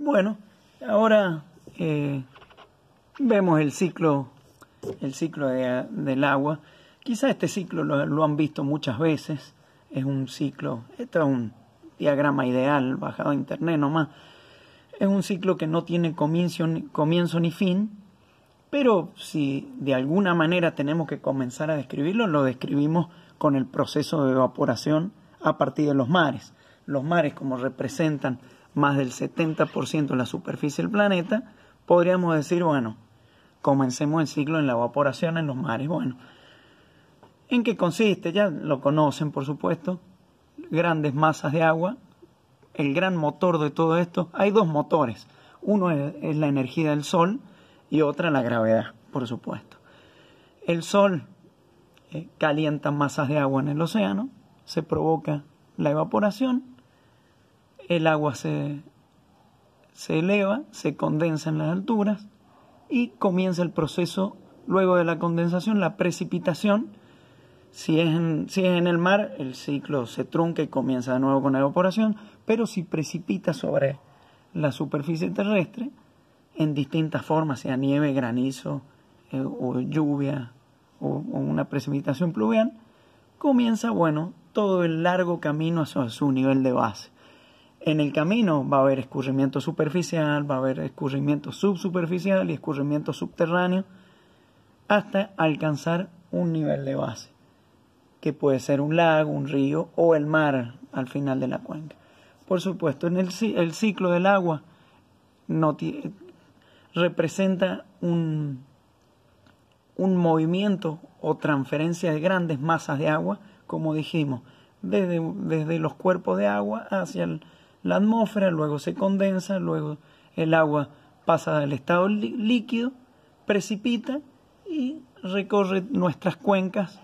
Bueno, ahora vemos el ciclo del agua. Quizá este ciclo lo han visto muchas veces. Es un ciclo, esto es un diagrama ideal bajado de internet nomás. Es un ciclo que no tiene comienzo ni fin, pero si de alguna manera tenemos que comenzar a describirlo, lo describimos con el proceso de evaporación a partir de los mares. Los mares, como representan más del 70% de la superficie del planeta, podríamos decir, bueno, comencemos el ciclo en la evaporación en los mares. Bueno, ¿en qué consiste? Ya lo conocen, por supuesto. Grandes masas de agua. El gran motor de todo esto, hay dos motores. Uno es la energía del Sol y otra la gravedad, por supuesto. El Sol calienta masas de agua en el océano, se provoca la evaporación, el agua se eleva, se condensa en las alturas y comienza el proceso, luego de la condensación, la precipitación. Si es en el mar, el ciclo se trunca y comienza de nuevo con la evaporación, pero si precipita sobre la superficie terrestre, en distintas formas, sea nieve, granizo, o lluvia, o una precipitación pluvial, comienza, bueno, todo el largo camino hacia su nivel de base. En el camino va a haber escurrimiento superficial, va a haber escurrimiento subsuperficial y escurrimiento subterráneo, hasta alcanzar un nivel de base, que puede ser un lago, un río o el mar al final de la cuenca. Por supuesto, en el ciclo del agua representa un movimiento o transferencia de grandes masas de agua, como dijimos, desde los cuerpos de agua hacia la atmósfera, luego se condensa, luego el agua pasa del estado líquido, precipita y recorre nuestras cuencas,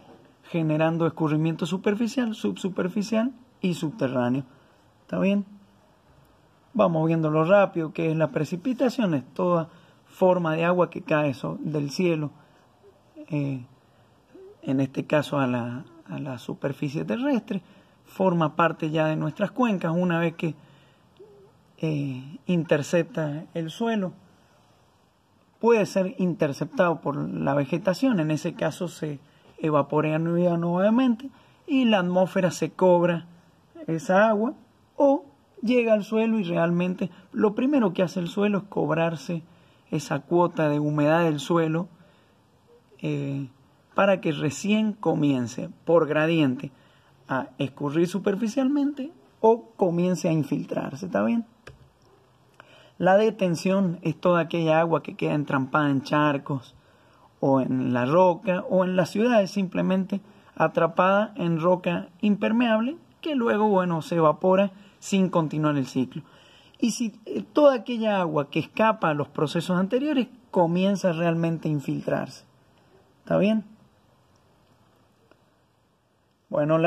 generando escurrimiento superficial, subsuperficial y subterráneo. ¿Está bien? Vamos viéndolo rápido, que es la precipitación, es toda forma de agua que cae del cielo, en este caso a la superficie terrestre, forma parte ya de nuestras cuencas una vez que intercepta el suelo. Puede ser interceptado por la vegetación, en ese caso se evaporea nuevamente y la atmósfera se cobra esa agua, o llega al suelo y realmente lo primero que hace el suelo es cobrarse esa cuota de humedad del suelo para que recién comience por gradiente a escurrir superficialmente o comience a infiltrarse. ¿Está bien? La detención es toda aquella agua que queda entrampada en charcos o en la roca o en las ciudades, simplemente atrapada en roca impermeable que luego, bueno, se evapora sin continuar el ciclo. Y si toda aquella agua que escapa a los procesos anteriores comienza realmente a infiltrarse. ¿Está bien? Bueno,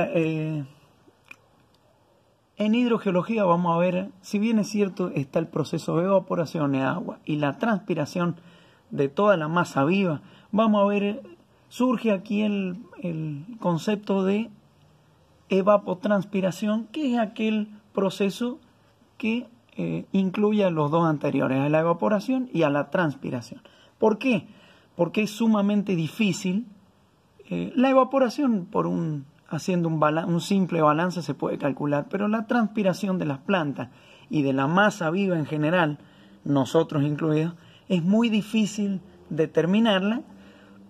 en hidrogeología vamos a ver, si bien es cierto, está el proceso de evaporación de agua y la transpiración de toda la masa viva, vamos a ver, surge aquí el concepto de evapotranspiración, que es aquel proceso que incluye a los dos anteriores, a la evaporación y a la transpiración. ¿Por qué? Porque es sumamente difícil. La evaporación, haciendo un simple balance, se puede calcular, pero la transpiración de las plantas y de la masa viva en general, nosotros incluidos, es muy difícil determinarla,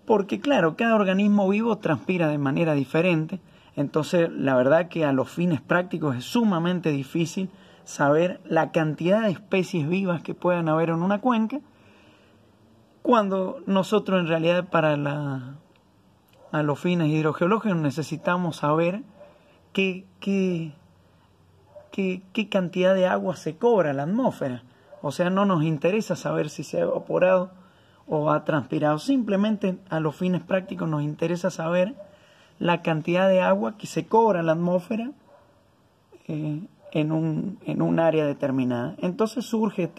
porque claro, cada organismo vivo transpira de manera diferente. Entonces, la verdad que a los fines prácticos es sumamente difícil saber la cantidad de especies vivas que puedan haber en una cuenca, cuando nosotros en realidad a los fines hidrogeológicos necesitamos saber qué cantidad de agua se cobra a la atmósfera. O sea, no nos interesa saber si se ha evaporado o ha transpirado. Simplemente a los fines prácticos nos interesa saber la cantidad de agua que se cobra a la atmósfera en un área determinada. Entonces surge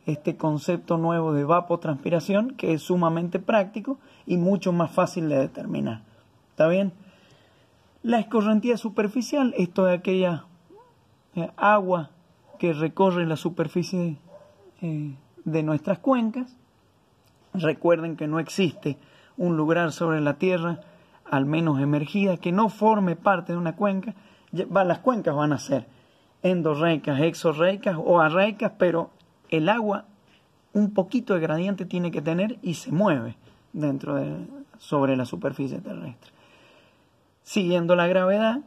este concepto nuevo de evapotranspiración, que es sumamente práctico y mucho más fácil de determinar. ¿Está bien? La escorrentía superficial es toda aquella agua que recorre la superficie de nuestras cuencas. Recuerden que no existe un lugar sobre la Tierra, al menos emergida, que no forme parte de una cuenca. Las cuencas van a ser endorreicas, exorreicas o arreicas, pero el agua un poquito de gradiente tiene que tener y se mueve sobre la superficie terrestre, siguiendo la gravedad,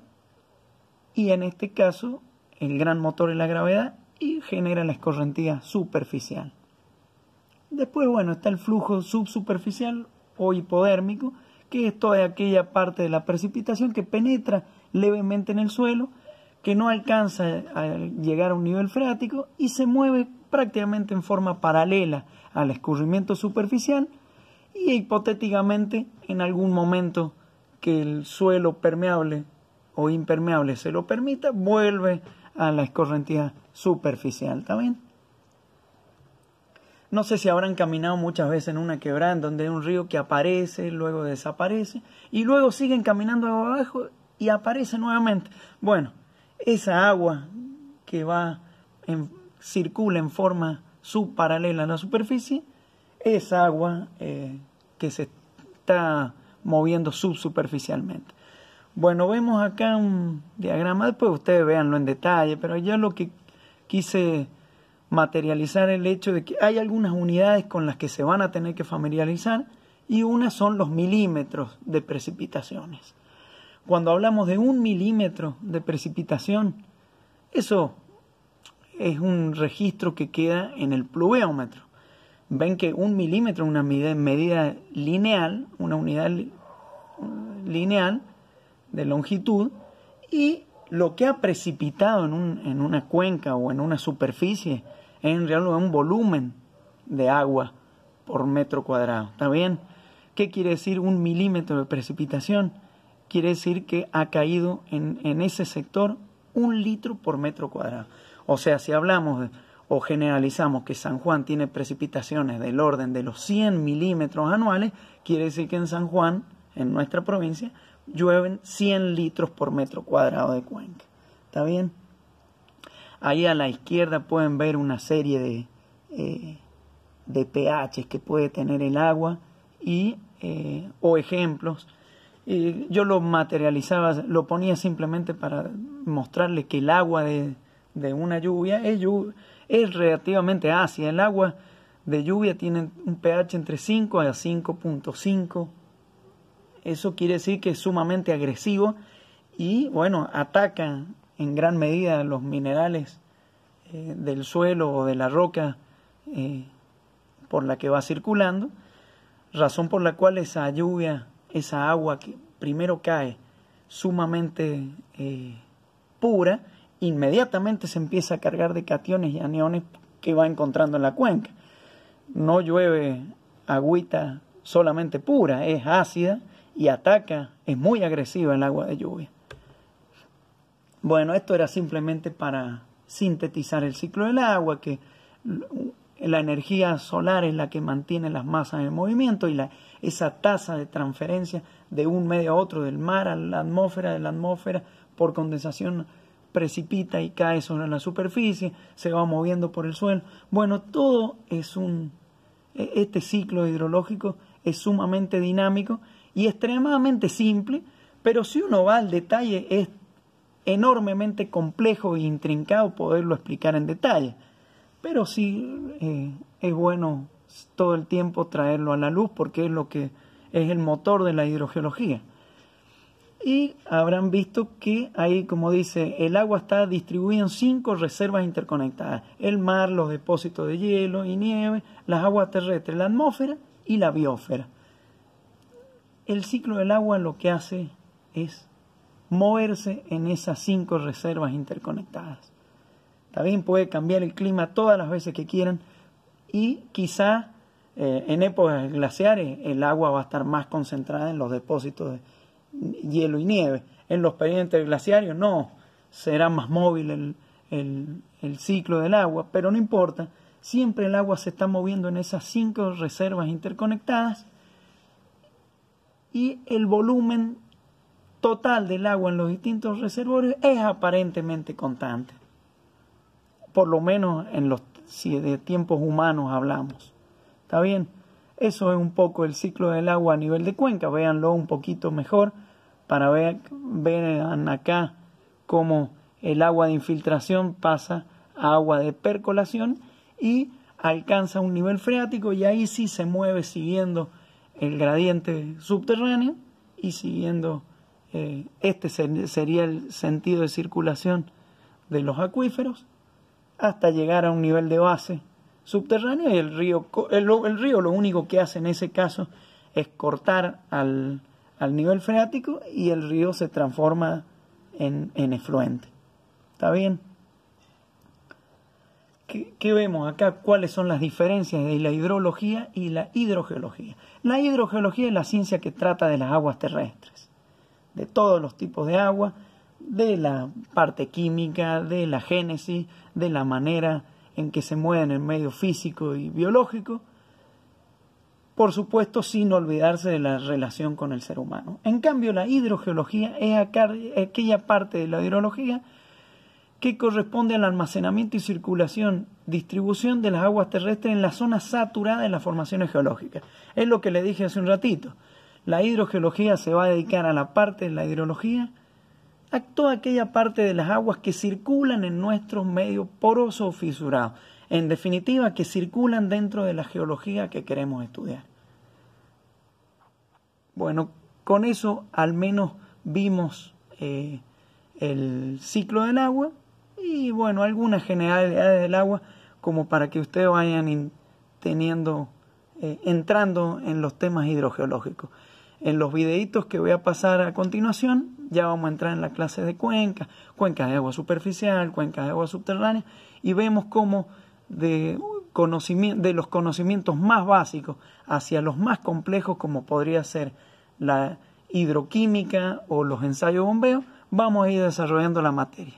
y en este caso el gran motor es la gravedad y genera la escorrentía superficial. Después, bueno, está el flujo subsuperficial o hipodérmico, que es toda aquella parte de la precipitación que penetra levemente en el suelo, que no alcanza a llegar a un nivel freático y se mueve prácticamente en forma paralela al escurrimiento superficial, y hipotéticamente en algún momento que el suelo permeable o impermeable se lo permita, vuelve a la escorrentía superficial. ¿Está bien? No sé si habrán caminado muchas veces en una quebrada en donde hay un río que aparece, luego desaparece, y luego siguen caminando abajo y aparece nuevamente. Bueno, esa agua que circula en forma subparalela a la superficie, es agua que se está moviendo subsuperficialmente. Bueno, vemos acá un diagrama, después ustedes véanlo en detalle, pero yo lo que quise materializar el hecho de que hay algunas unidades con las que se van a tener que familiarizar, y unas son los milímetros de precipitaciones. Cuando hablamos de 1 milímetro de precipitación, eso es un registro que queda en el pluviómetro. Ven que 1 milímetro es una medida lineal, una unidad lineal de longitud, y lo que ha precipitado en una cuenca o en una superficie es en realidad un volumen de agua por metro cuadrado. ¿Está bien? ¿Qué quiere decir 1 milímetro de precipitación? Quiere decir que ha caído en ese sector 1 litro por metro cuadrado. O sea, si hablamos o generalizamos que San Juan tiene precipitaciones del orden de los 100 milímetros anuales, quiere decir que en San Juan, en nuestra provincia, llueven 100 litros por metro cuadrado de cuenca. ¿Está bien? Ahí a la izquierda pueden ver una serie de pHs que puede tener el agua o ejemplos. Yo lo materializaba, lo ponía simplemente para mostrarles que el agua de una lluvia es relativamente ácida. El agua de lluvia tiene un pH entre 5 a 5.5. Eso quiere decir que es sumamente agresivo y, bueno, ataca en gran medida los minerales del suelo o de la roca por la que va circulando, razón por la cual esa lluvia, esa agua que primero cae sumamente pura, inmediatamente se empieza a cargar de cationes y aniones que va encontrando en la cuenca. No llueve agüita solamente pura, es ácida y ataca, es muy agresiva el agua de lluvia. Bueno, esto era simplemente para sintetizar el ciclo del agua, que la energía solar es la que mantiene las masas en movimiento, y esa tasa de transferencia de un medio a otro, del mar a la atmósfera, de la atmósfera por condensación precipita y cae sobre la superficie, se va moviendo por el suelo. Bueno, todo este ciclo hidrológico es sumamente dinámico y extremadamente simple, pero si uno va al detalle es enormemente complejo e intrincado poderlo explicar en detalle. Pero sí es bueno todo el tiempo traerlo a la luz, porque es lo que es el motor de la hidrogeología. Y habrán visto que ahí, como dice, el agua está distribuida en 5 reservas interconectadas: el mar, los depósitos de hielo y nieve, las aguas terrestres, la atmósfera y la biosfera. El ciclo del agua lo que hace es moverse en esas 5 reservas interconectadas. También puede cambiar el clima todas las veces que quieran, y quizá en épocas glaciares el agua va a estar más concentrada en los depósitos de hielo y nieve. En los periodos interglaciarios no, será más móvil el ciclo del agua, pero no importa, siempre el agua se está moviendo en esas 5 reservas interconectadas, y el volumen total del agua en los distintos reservorios es aparentemente constante, por lo menos en los si de tiempos humanos hablamos. ¿Está bien? Eso es un poco el ciclo del agua a nivel de cuenca. Véanlo un poquito mejor para vean acá cómo el agua de infiltración pasa a agua de percolación y alcanza un nivel freático, y ahí sí se mueve siguiendo el gradiente subterráneo y siguiendo este sería el sentido de circulación de los acuíferos hasta llegar a un nivel de base subterráneo, y el río lo único que hace en ese caso es cortar al nivel freático y el río se transforma en efluente. ¿Está bien? ¿Qué vemos acá? ¿Cuáles son las diferencias de la hidrología y la hidrogeología? La hidrogeología es la ciencia que trata de las aguas terrestres, de todos los tipos de agua, de la parte química, de la génesis, de la manera en que se mueven en el medio físico y biológico, por supuesto sin olvidarse de la relación con el ser humano. En cambio, la hidrogeología es aquella parte de la hidrología que corresponde al almacenamiento y circulación, distribución de las aguas terrestres en la zona saturada de las formaciones geológicas. Es lo que le dije hace un ratito. La hidrogeología se va a dedicar a la parte de la hidrología, a toda aquella parte de las aguas que circulan en nuestros medios porosos o fisurados. En definitiva, que circulan dentro de la geología que queremos estudiar. Bueno, con eso al menos vimos el ciclo del agua y bueno, algunas generalidades del agua como para que ustedes vayan entrando en los temas hidrogeológicos. En los videitos que voy a pasar a continuación ya vamos a entrar en la clase de cuencas de agua superficial, cuencas de agua subterránea, y vemos cómo de los conocimientos más básicos hacia los más complejos, como podría ser la hidroquímica o los ensayos de bombeo, vamos a ir desarrollando la materia.